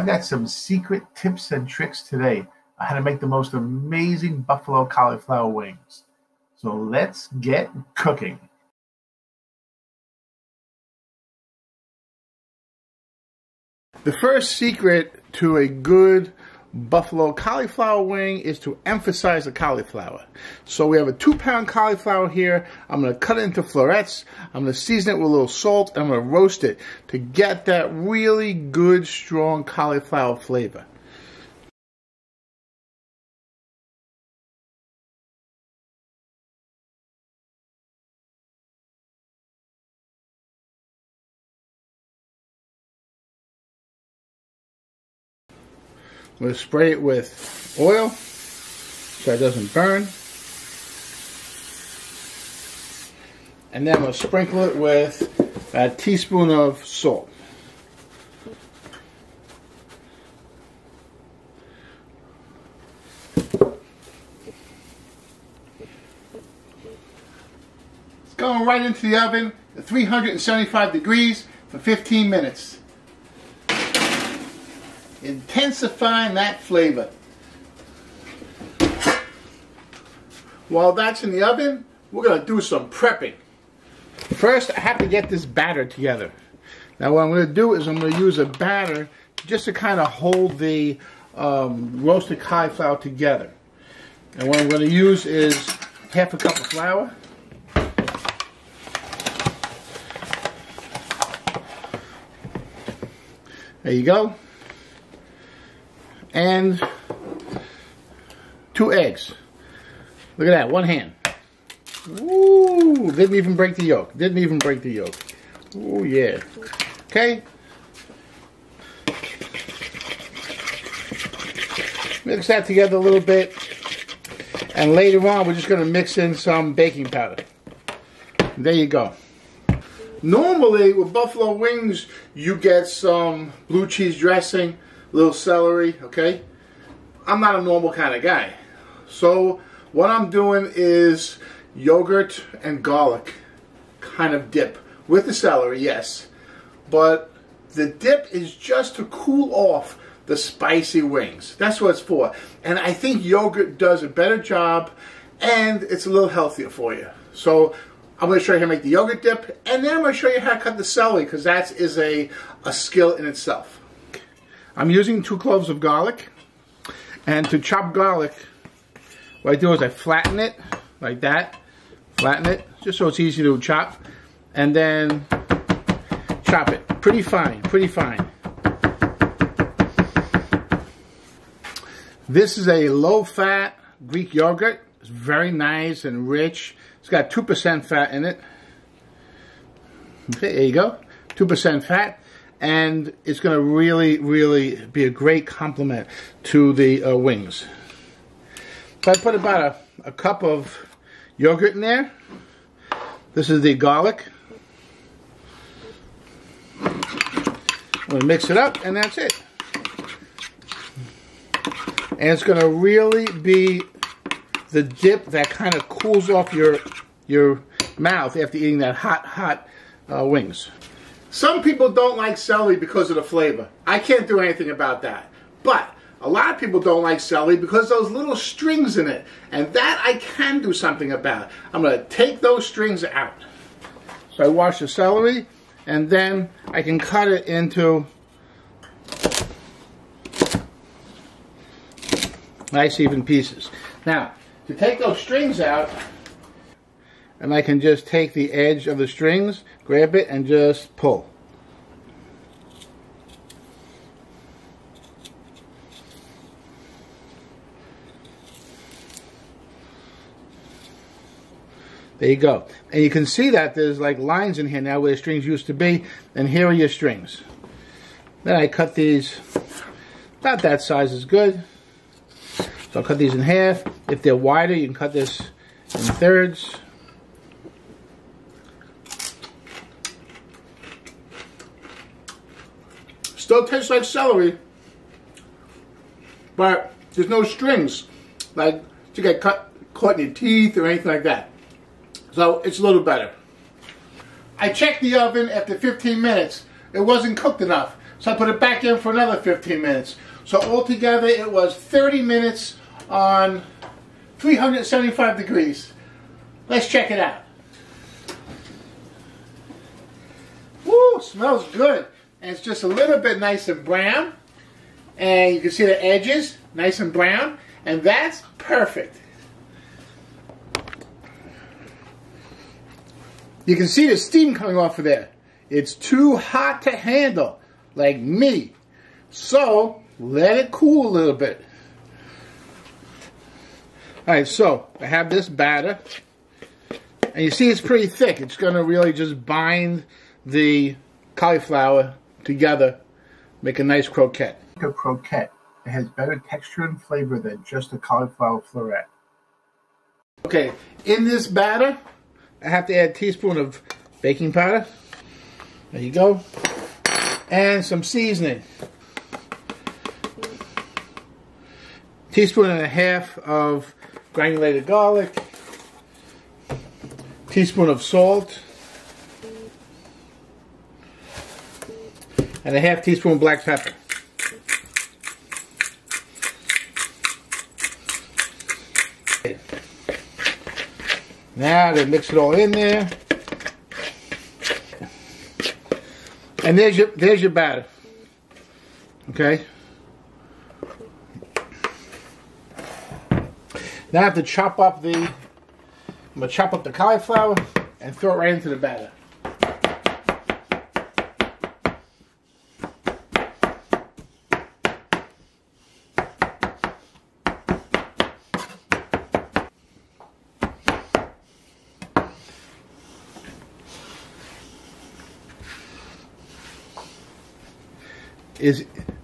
got some secret tips and tricks today on how to make the most amazing buffalo cauliflower wings. So let's get cooking. The first secret to a good buffalo cauliflower wing is to emphasize the cauliflower. So we have a 2-pound cauliflower here. I'm going to cut it into florets. I'm going to season it with a little salt, and I'm going to roast it to get that really good, strong cauliflower flavor. I'm going to spray it with oil so it doesn't burn. And then I'm going to sprinkle it with a teaspoon of salt. It's going right into the oven at 375 degrees for 15 minutes. Intensifying that flavor. While that's in the oven, we're going to do some prepping. First, I have to get this batter together. Now what I'm going to do is I'm going to use a batter just to kind of hold the roasted cauliflower together. And what I'm going to use is half a cup of flour. There you go. And 2 eggs. Look at that, 1 hand. Ooh, didn't even break the yolk. Didn't even break the yolk. Ooh, yeah. Okay. Mix that together a little bit. And later on, we're just going to mix in some baking powder. There you go. Normally, with buffalo wings, you get some blue cheese dressing, little celery, okay? I'm not a normal kind of guy. So what I'm doing is yogurt and garlic kind of dip with the celery, yes. But the dip is just to cool off the spicy wings. That's what it's for. And I think yogurt does a better job, and it's a little healthier for you. So I'm going to show you how to make the yogurt dip, and then I'm going to show you how to cut the celery, because that is a skill in itself. I'm using 2 cloves of garlic, and to chop garlic, what I do is I flatten it like that, flatten it, just so it's easy to chop, and then chop it pretty fine, pretty fine. This is a low-fat Greek yogurt. It's very nice and rich. It's got 2% fat in it. Okay, there you go, 2% fat. And it's going to really, really be a great complement to the wings. So I put about a cup of yogurt in there. This is the garlic. I'm going to mix it up, and that's it. And it's going to really be the dip that kind of cools off your mouth after eating that hot wings. Some people don't like celery because of the flavor. I can't do anything about that. But a lot of people don't like celery because those little strings in it. And that I can do something about. I'm going to take those strings out. So I wash the celery, and then I can cut it into nice even pieces. Now, to take those strings out, and I can just take the edge of the strings, grab it, and just pull. There you go. And you can see that there's like lines in here now where the strings used to be, and here are your strings. Then I cut these, about that size is good. So I'll cut these in half. If they're wider, you can cut this in thirds. Still tastes like celery, but there's no strings, like to get caught in your teeth or anything like that. So it's a little better. I checked the oven after 15 minutes. It wasn't cooked enough. So I put it back in for another 15 minutes. So altogether it was 30 minutes on 375 degrees. Let's check it out. Woo, smells good. And it's just a little bit nice and brown. And you can see the edges, nice and brown. And that's perfect. You can see the steam coming off of there. It's too hot to handle, like me. So, let it cool a little bit. Alright, so I have this batter. And you see it's pretty thick. It's going to really just bind the cauliflower together, make a nice croquette. A croquette. It has better texture and flavor than just a cauliflower floret. Okay, in this batter, I have to add a teaspoon of baking powder. There you go. And some seasoning. Teaspoon and a half of granulated garlic. Teaspoon of salt. And a half teaspoon black pepper. Now I'm going to mix it all in there. And there's your batter. Okay? Now I have to chop up I'm going to chop up the cauliflower and throw it right into the batter.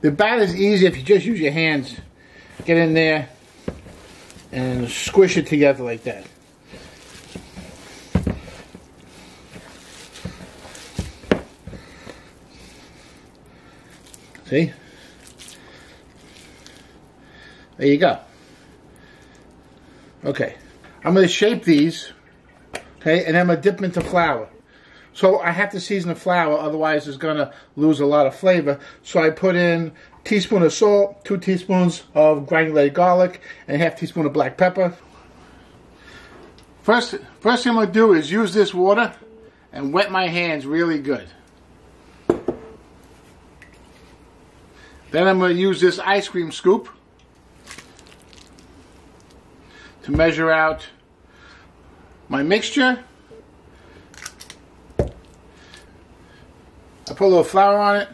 The batter is easy if you just use your hands. Get in there and squish it together like that. See? There you go. Okay. I'm going to shape these, okay, and I'm going to dip them into flour. So I have to season the flour, otherwise it's going to lose a lot of flavor. So I put in a teaspoon of salt, 2 teaspoons of granulated garlic, and a half teaspoon of black pepper. First thing I'm going to do is use this water and wet my hands really good. Then I'm going to use this ice cream scoop to measure out my mixture. I put a little flour on it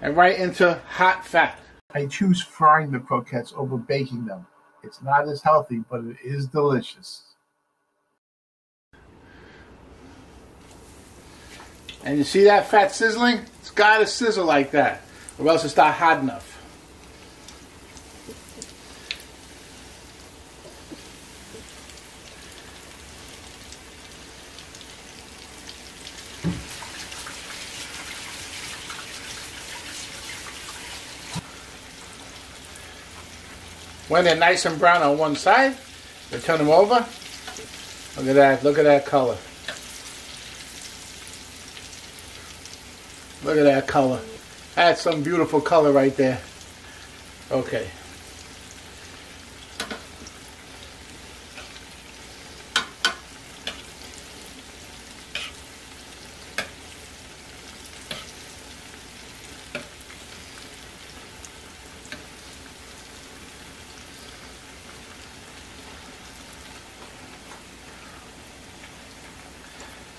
and right into hot fat. I choose frying the croquettes over baking them. It's not as healthy, but it is delicious. And you see that fat sizzling? It's got to sizzle like that, or else it's not hot enough. When they're nice and brown on one side, we turn them over. Look at that color. Look at that color. That's some beautiful color right there. Okay.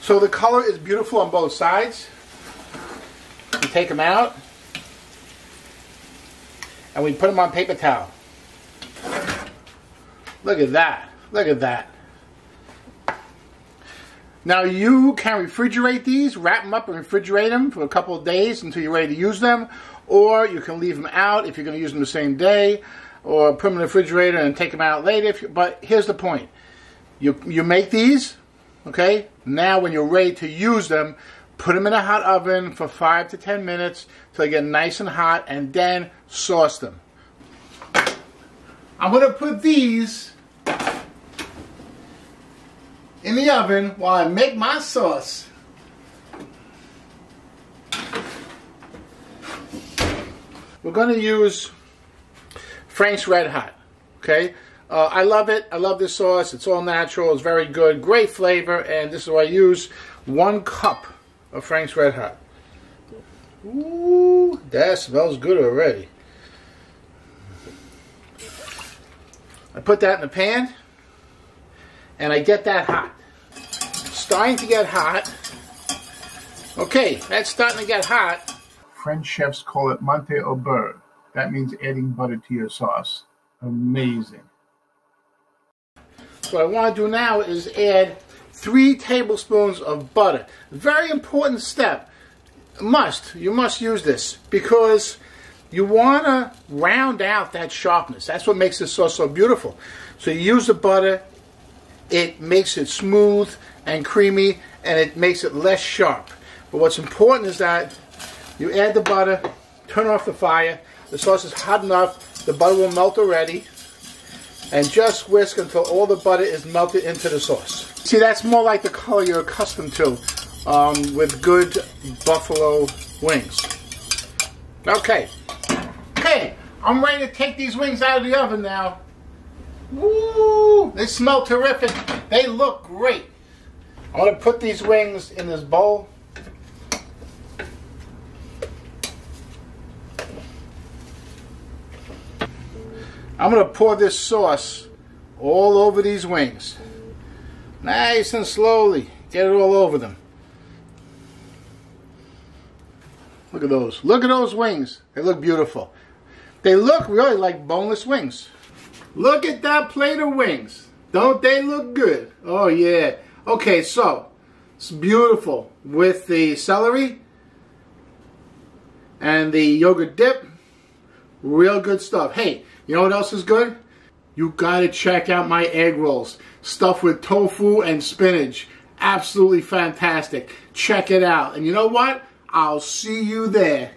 So the color is beautiful on both sides. We take them out and we put them on paper towel. Look at that. Look at that. Now you can refrigerate these, wrap them up and refrigerate them for a couple of days until you're ready to use them, or you can leave them out if you're going to use them the same day, or put them in the refrigerator and take them out later. But here's the point. You make these, okay? Now when you're ready to use them, put them in a hot oven for 5 to 10 minutes till they get nice and hot, and then sauce them. I'm going to put these in the oven while I make my sauce. we're going to use Frank's Red Hot. Okay, I love it. I love this sauce. It's all natural. It's very good. Great flavor. And this is what I use. 1 cup of Frank's Red Hot. Ooh, that smells good already. I put that in the pan, and I get that hot. Starting to get hot. Okay, that's starting to get hot. French chefs call it monter au beurre. That means adding butter to your sauce. Amazing. So what I want to do now is add 3 tablespoons of butter. Very important step. You must use this because you want to round out that sharpness. That's what makes this sauce so beautiful. So you use the butter, it makes it smooth and creamy, and it makes it less sharp. But what's important is that you add the butter, turn off the fire, the sauce is hot enough, the butter will melt already, and just whisk until all the butter is melted into the sauce. See, that's more like the color you're accustomed to with good buffalo wings. Okay, I'm ready to take these wings out of the oven now. Woo! They smell terrific. They look great. I'm going to put these wings in this bowl. I'm going to pour this sauce all over these wings. Nice and slowly. Get it all over them. Look at those. Look at those wings. They look beautiful. They look really like boneless wings. Look at that plate of wings. Don't they look good? Oh yeah. Okay, so it's beautiful with the celery and the yogurt dip. Real good stuff. Hey, you know what else is good? You gotta check out my egg rolls. Stuffed with tofu and spinach. Absolutely fantastic. Check it out. And you know what? I'll see you there.